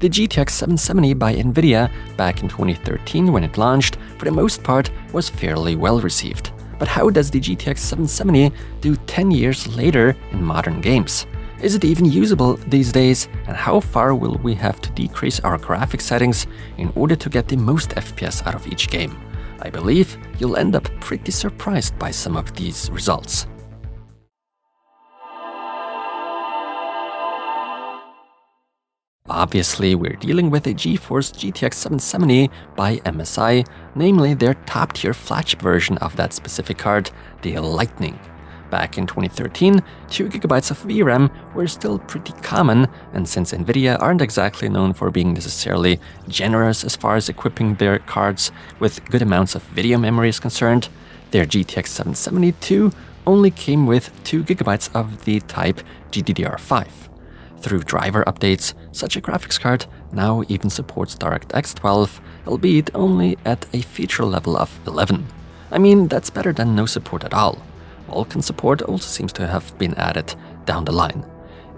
The GTX 770 by NVIDIA back in 2013 when it launched, for the most part, was fairly well received. But how does the GTX 770 do 10 years later in modern games? Is it even usable these days, and how far will we have to decrease our graphics settings in order to get the most FPS out of each game? I believe you'll end up pretty surprised by some of these results. Obviously, we're dealing with a GeForce GTX 770 by MSI, namely their top-tier flagship version of that specific card, the Lightning. Back in 2013, 2GB of VRAM were still pretty common, and since NVIDIA aren't exactly known for being necessarily generous as far as equipping their cards with good amounts of video memory is concerned, their GTX 770 only came with 2GB of the type GDDR5. Through driver updates, such a graphics card now even supports DirectX 12, albeit only at a feature level of 11. I mean, that's better than no support at all. Vulkan support also seems to have been added down the line.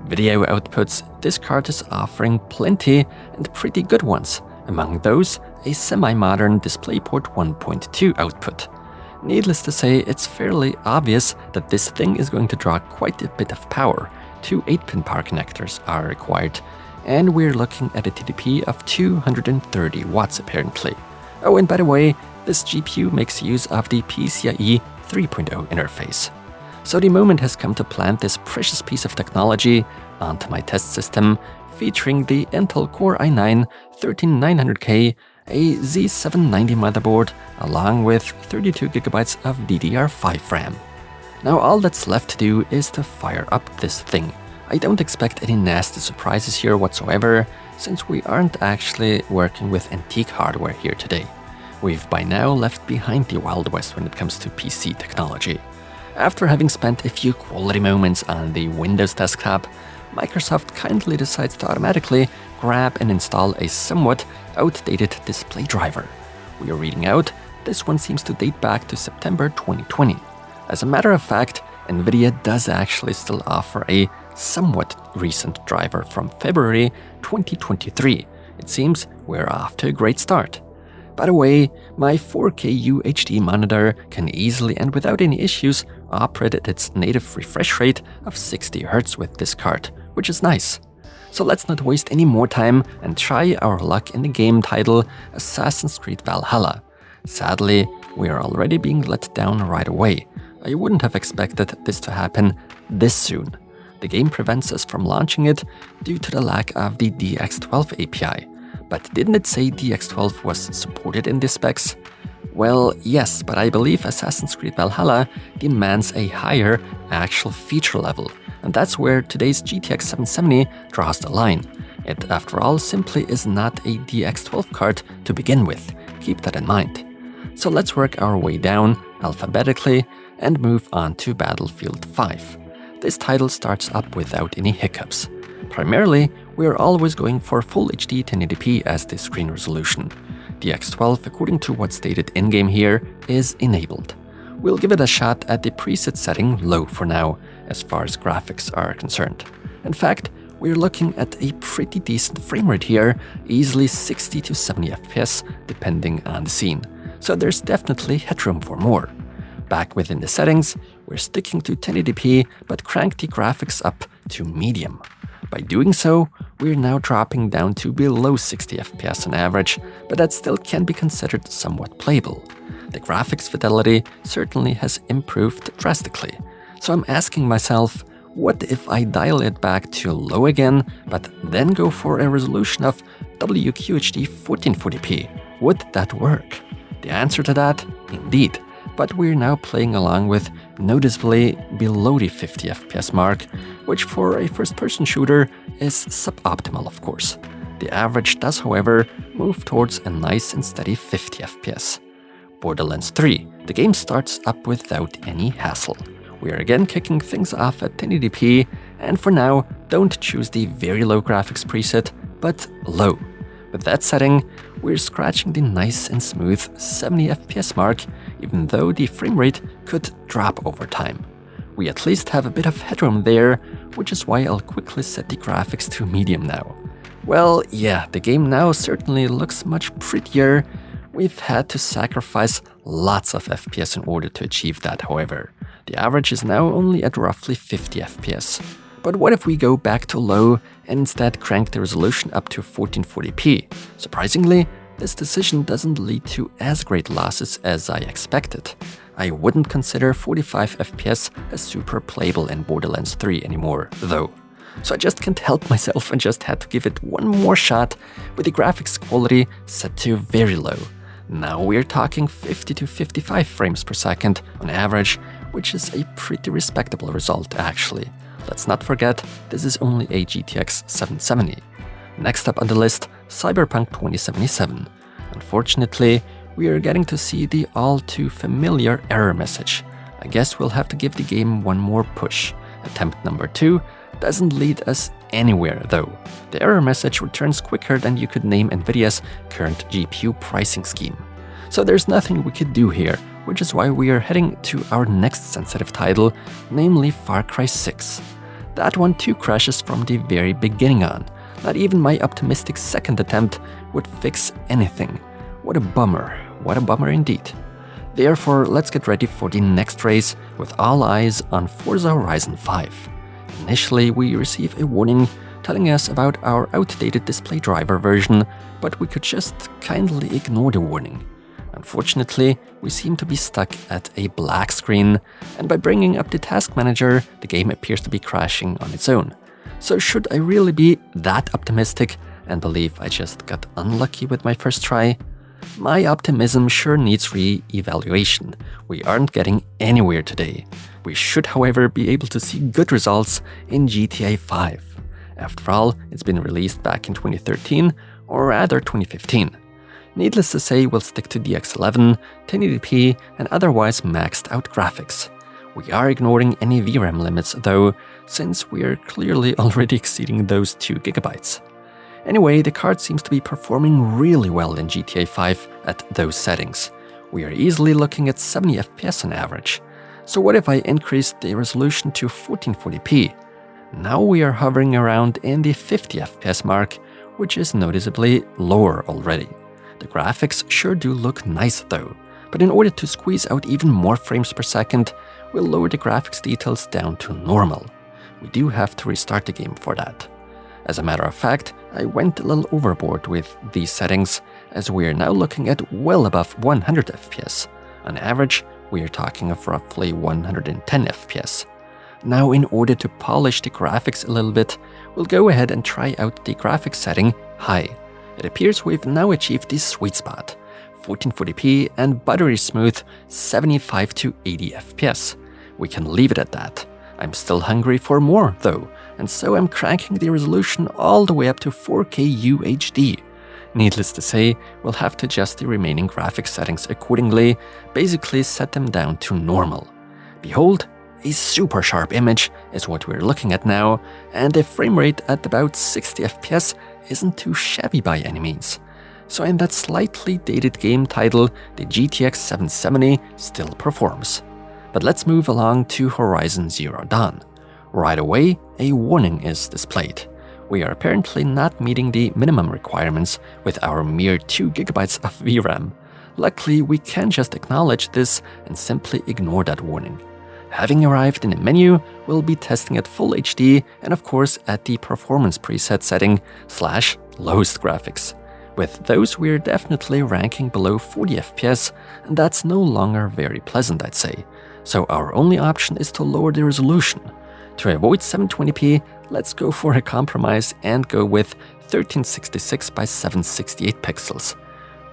Video outputs, this card is offering plenty and pretty good ones. Among those, a semi-modern DisplayPort 1.2 output. Needless to say, it's fairly obvious that this thing is going to draw quite a bit of power. 2 8-pin power connectors are required, and we're looking at a TDP of 230 watts apparently. Oh, and by the way, this GPU makes use of the PCIe 3.0 interface. So the moment has come to plant this precious piece of technology onto my test system, featuring the Intel Core i9-13900K, a Z790 motherboard, along with 32GB of DDR5 RAM. Now all that's left to do is to fire up this thing. I don't expect any nasty surprises here whatsoever, since we aren't actually working with antique hardware here today. We've by now left behind the Wild West when it comes to PC technology. After having spent a few quality moments on the Windows desktop, Microsoft kindly decides to automatically grab and install a somewhat outdated display driver. We are reading out, this one seems to date back to September 2020. As a matter of fact, NVIDIA does actually still offer a somewhat recent driver from February 2023. It seems we're off to a great start. By the way, my 4K UHD monitor can easily and without any issues operate at its native refresh rate of 60Hz with this card, which is nice. So let's not waste any more time and try our luck in the game title Assassin's Creed Valhalla. Sadly, we are already being let down right away. I wouldn't have expected this to happen this soon. The game prevents us from launching it due to the lack of the DX12 API. But didn't it say DX12 was supported in the specs? Well, yes, but I believe Assassin's Creed Valhalla demands a higher actual feature level, and that's where today's GTX 770 draws the line. It, after all, simply is not a DX12 card to begin with. Keep that in mind. So let's work our way down alphabetically and move on to Battlefield 5. This title starts up without any hiccups. Primarily, we are always going for Full HD 1080p as the screen resolution. DX12, according to what's stated in-game here, is enabled. We'll give it a shot at the preset setting low for now, as far as graphics are concerned. In fact, we're looking at a pretty decent frame rate here, easily 60 to 70 FPS, depending on the scene. So there's definitely headroom for more. Back within the settings, we're sticking to 1080p but crank the graphics up to medium. By doing so, we're now dropping down to below 60 FPS on average, but that still can be considered somewhat playable. The graphics fidelity certainly has improved drastically. So I'm asking myself, what if I dial it back to low again, but then go for a resolution of WQHD 1440p? Would that work? The answer to that, indeed. But we're now playing along with noticeably below the 50 FPS mark, which for a first-person shooter is suboptimal, of course. The average does, however, move towards a nice and steady 50 FPS. Borderlands 3, the game starts up without any hassle. We are again kicking things off at 1080p, and for now, don't choose the very low graphics preset, but low. With that setting, we're scratching the nice and smooth 70 FPS mark, even though the frame rate could drop over time. We at least have a bit of headroom there, which is why I'll quickly set the graphics to medium now. Well, yeah, the game now certainly looks much prettier. We've had to sacrifice lots of FPS in order to achieve that, however. The average is now only at roughly 50 FPS. But what if we go back to low and instead crank the resolution up to 1440p? Surprisingly, this decision doesn't lead to as great losses as I expected. I wouldn't consider 45 FPS as super playable in Borderlands 3 anymore, though. So I just can't help myself and just had to give it one more shot with the graphics quality set to very low. Now we're talking 50 to 55 frames per second on average, which is a pretty respectable result actually. Let's not forget, this is only a GTX 770. Next up on the list, Cyberpunk 2077. Unfortunately, we are getting to see the all too familiar error message. I guess we'll have to give the game one more push. Attempt number 2 doesn't lead us anywhere though. The error message returns quicker than you could name NVIDIA's current GPU pricing scheme. So there's nothing we could do here, which is why we are heading to our next sensitive title, namely Far Cry 6. That one too crashes from the very beginning on. Not even my optimistic second attempt would fix anything. What a bummer indeed. Therefore, let's get ready for the next race with all eyes on Forza Horizon 5. Initially, we receive a warning telling us about our outdated display driver version, but we could just kindly ignore the warning. Unfortunately, we seem to be stuck at a black screen, and by bringing up the task manager, the game appears to be crashing on its own. So should I really be that optimistic and believe I just got unlucky with my first try? My optimism sure needs re-evaluation. We aren't getting anywhere today. We should, however, be able to see good results in GTA 5. After all, it's been released back in 2013, or rather 2015. Needless to say, we'll stick to DX11, 1080p, and otherwise maxed out graphics. We are ignoring any VRAM limits though, since we are clearly already exceeding those 2 GB. Anyway, the card seems to be performing really well in GTA 5 at those settings. We are easily looking at 70 FPS on average. So what if I increased the resolution to 1440p? Now we are hovering around in the 50 FPS mark, which is noticeably lower already. The graphics sure do look nice though, but in order to squeeze out even more frames per second, we'll lower the graphics details down to normal. We do have to restart the game for that. As a matter of fact, I went a little overboard with these settings, as we are now looking at well above 100 FPS. On average, we are talking of roughly 110 FPS. Now, in order to polish the graphics a little bit, we'll go ahead and try out the graphics setting High. It appears we've now achieved the sweet spot, 1440p and buttery smooth 75 to 80 FPS. We can leave it at that. I'm still hungry for more though, and so I'm cranking the resolution all the way up to 4K UHD. Needless to say, we'll have to adjust the remaining graphics settings accordingly, basically set them down to normal. Behold, a super sharp image is what we're looking at now, and the frame rate at about 60 FPS isn't too shabby by any means. So in that slightly dated game title, the GTX 770 still performs. But let's move along to Horizon Zero Dawn. Right away, a warning is displayed. We are apparently not meeting the minimum requirements with our mere 2 GB of VRAM. Luckily, we can just acknowledge this and simply ignore that warning. Having arrived in the menu, we'll be testing at Full HD and of course at the performance preset setting /lowest graphics. With those, we're definitely ranking below 40 FPS, and that's no longer very pleasant, I'd say. So our only option is to lower the resolution. To avoid 720p, let's go for a compromise and go with 1366 by 768 pixels.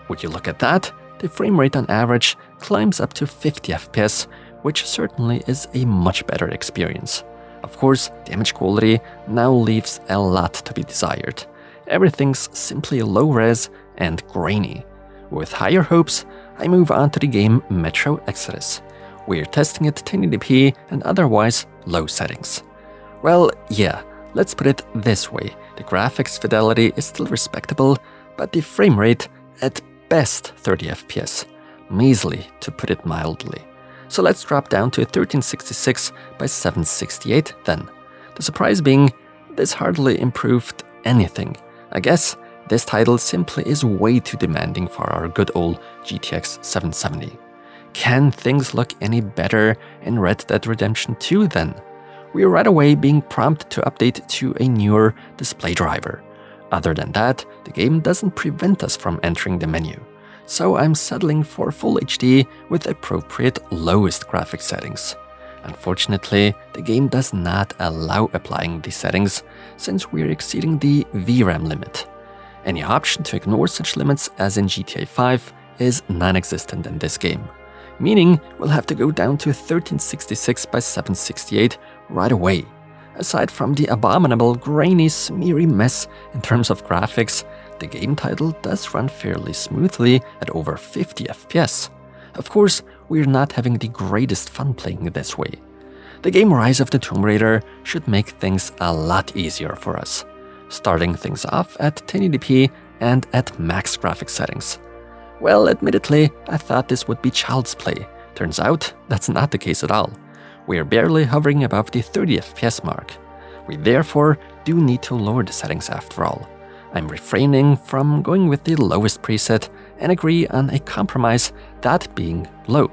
Would you look at that? The frame rate on average climbs up to 50 FPS, which certainly is a much better experience. Of course, the image quality now leaves a lot to be desired. Everything's simply low-res and grainy. With higher hopes, I move on to the game Metro Exodus. We're testing at 1080p and otherwise low settings. Well, yeah, let's put it this way. The graphics fidelity is still respectable, but the frame rate at best 30 FPS. Measly, to put it mildly. So let's drop down to 1366 by 768 then. The surprise being, this hardly improved anything. I guess this title simply is way too demanding for our good old GTX 770. Can things look any better in Red Dead Redemption 2 then? We are right away being prompted to update to a newer display driver. Other than that, the game doesn't prevent us from entering the menu. So I'm settling for Full HD with appropriate lowest graphics settings. Unfortunately, the game does not allow applying these settings since we're exceeding the VRAM limit. Any option to ignore such limits as in GTA 5 is non-existent in this game, meaning we'll have to go down to 1366 by 768 right away. Aside from the abominable, grainy, smeary mess in terms of graphics, the game title does run fairly smoothly at over 50 FPS. Of course, we're not having the greatest fun playing this way. The game Rise of the Tomb Raider should make things a lot easier for us, starting things off at 1080p and at max graphics settings. Well, admittedly, I thought this would be child's play. Turns out, that's not the case at all. We're barely hovering above the 30 FPS mark. We therefore do need to lower the settings after all. I'm refraining from going with the lowest preset and agree on a compromise, that being low.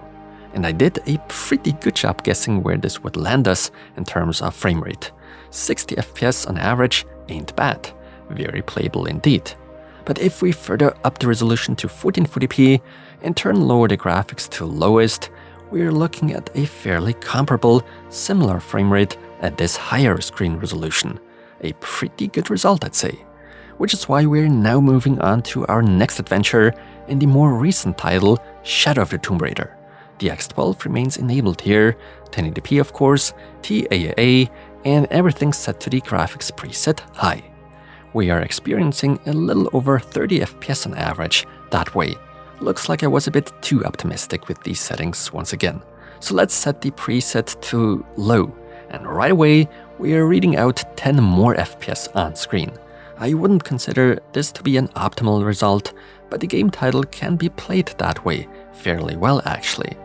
And I did a pretty good job guessing where this would land us in terms of frame rate. 60 FPS on average ain't bad, very playable indeed. But if we further up the resolution to 1440p, in turn lower the graphics to lowest, we're looking at a fairly comparable, similar frame rate at this higher screen resolution. A pretty good result, I'd say. Which is why we're now moving on to our next adventure in the more recent title, Shadow of the Tomb Raider. The X12 remains enabled here, 1080p of course, TAA, and everything set to the graphics preset high. We are experiencing a little over 30 FPS on average that way. Looks like I was a bit too optimistic with these settings once again. So let's set the preset to low, and right away we are reading out 10 more FPS on screen. I wouldn't consider this to be an optimal result, but the game title can be played that way fairly well actually.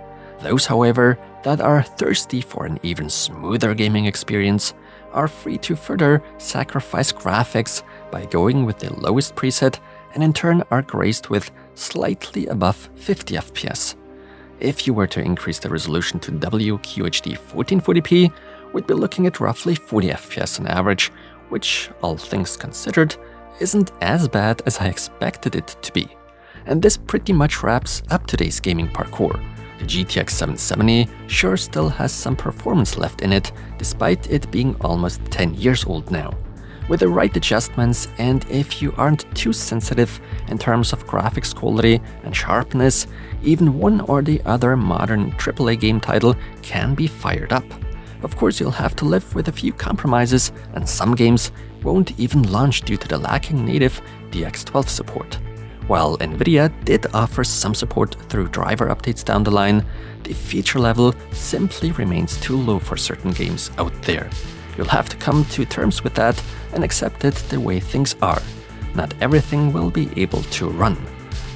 Those, however, that are thirsty for an even smoother gaming experience are free to further sacrifice graphics by going with the lowest preset and in turn are graced with slightly above 50 FPS. If you were to increase the resolution to WQHD 1440p, we'd be looking at roughly 40 FPS on average, which, all things considered, isn't as bad as I expected it to be. And this pretty much wraps up today's gaming parkour. The GTX 770 sure still has some performance left in it, despite it being almost 10 years old now. With the right adjustments, and if you aren't too sensitive in terms of graphics quality and sharpness, even one or the other modern AAA game title can be fired up. Of course, you'll have to live with a few compromises, and some games won't even launch due to the lacking native DX12 support. While NVIDIA did offer some support through driver updates down the line, the feature level simply remains too low for certain games out there. You'll have to come to terms with that and accept it the way things are. Not everything will be able to run.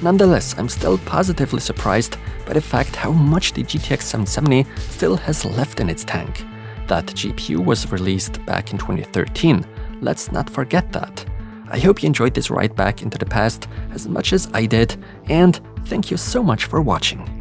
Nonetheless, I'm still positively surprised by the fact how much the GTX 770 still has left in its tank. That GPU was released back in 2013, let's not forget that. I hope you enjoyed this ride back into the past as much as I did, and thank you so much for watching.